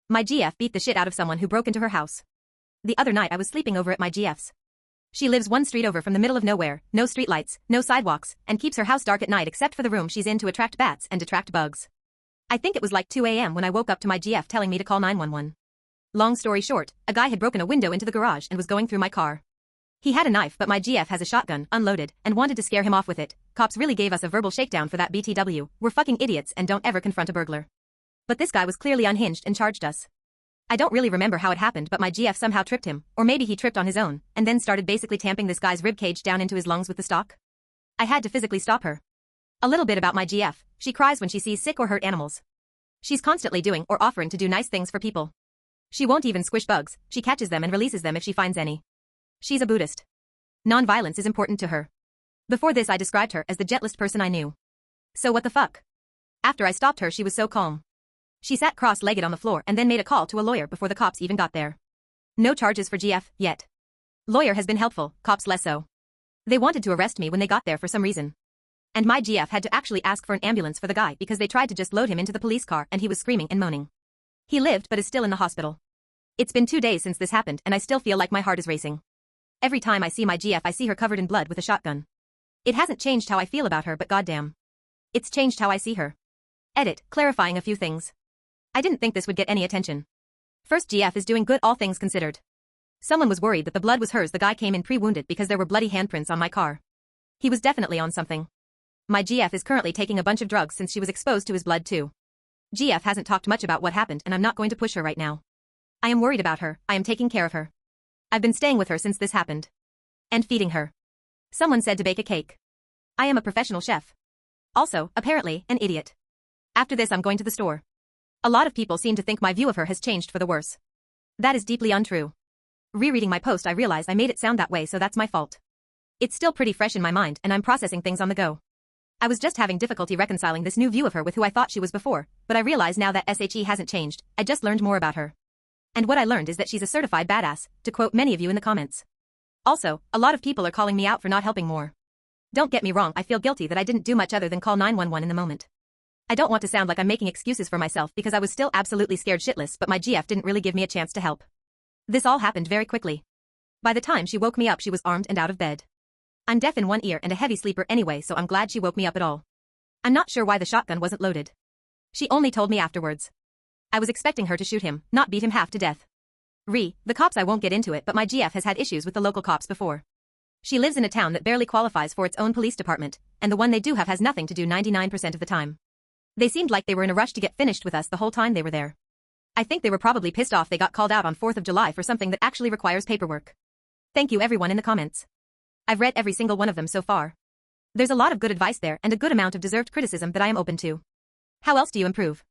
My GF beat the shit out of someone who broke into her house. The other night I was sleeping over at my GF's. She lives one street over from the middle of nowhere, no streetlights, no sidewalks, and keeps her house dark at night except for the room she's in to attract bats and detract bugs. I think it was like 2 a.m. when I woke up to my GF telling me to call 911. Long story short, a guy had broken a window into the garage and was going through my car. He had a knife but my GF has a shotgun, unloaded, and wanted to scare him off with it. Cops really gave us a verbal shakedown for that BTW, we're fucking idiots and don't ever confront a burglar. But this guy was clearly unhinged and charged us. I don't really remember how it happened but my GF somehow tripped him, or maybe he tripped on his own, and then started basically tamping this guy's ribcage down into his lungs with the stock. I had to physically stop her. A little bit about my GF, she cries when she sees sick or hurt animals. She's constantly doing or offering to do nice things for people. She won't even squish bugs, she catches them and releases them if she finds any. She's a Buddhist. Non-violence is important to her. Before this I described her as the gentlest person I knew. So what the fuck? After I stopped her she was so calm. She sat cross-legged on the floor and then made a call to a lawyer before the cops even got there. No charges for GF, yet. Lawyer has been helpful, cops less so. They wanted to arrest me when they got there for some reason. And my GF had to actually ask for an ambulance for the guy because they tried to just load him into the police car and he was screaming and moaning. He lived but is still in the hospital. It's been 2 days since this happened and I still feel like my heart is racing. Every time I see my GF I see her covered in blood with a shotgun. It hasn't changed how I feel about her but goddamn. It's changed how I see her. Edit, clarifying a few things. I didn't think this would get any attention. First, GF is doing good all things considered. Someone was worried that the blood was hers. The guy came in pre-wounded because there were bloody handprints on my car. He was definitely on something. My GF is currently taking a bunch of drugs since she was exposed to his blood too. GF hasn't talked much about what happened and I'm not going to push her right now. I am worried about her, I am taking care of her. I've been staying with her since this happened. And feeding her. Someone said to bake a cake. I am a professional chef. Also, apparently, an idiot. After this I'm going to the store. A lot of people seem to think my view of her has changed for the worse. That is deeply untrue. Rereading my post I realize I made it sound that way so that's my fault. It's still pretty fresh in my mind and I'm processing things on the go. I was just having difficulty reconciling this new view of her with who I thought she was before, but I realize now that SHE hasn't changed, I just learned more about her. And what I learned is that she's a certified badass, to quote many of you in the comments. Also, a lot of people are calling me out for not helping more. Don't get me wrong, I feel guilty that I didn't do much other than call 911 in the moment. I don't want to sound like I'm making excuses for myself because I was still absolutely scared shitless but my GF didn't really give me a chance to help. This all happened very quickly. By the time she woke me up she was armed and out of bed. I'm deaf in one ear and a heavy sleeper anyway so I'm glad she woke me up at all. I'm not sure why the shotgun wasn't loaded. She only told me afterwards. I was expecting her to shoot him, not beat him half to death. The cops I won't get into it but my GF has had issues with the local cops before. She lives in a town that barely qualifies for its own police department, and the one they do have has nothing to do 99% of the time. They seemed like they were in a rush to get finished with us the whole time they were there. I think they were probably pissed off they got called out on 4th of July for something that actually requires paperwork. Thank you everyone in the comments. I've read every single one of them so far. There's a lot of good advice there and a good amount of deserved criticism that I am open to. How else do you improve?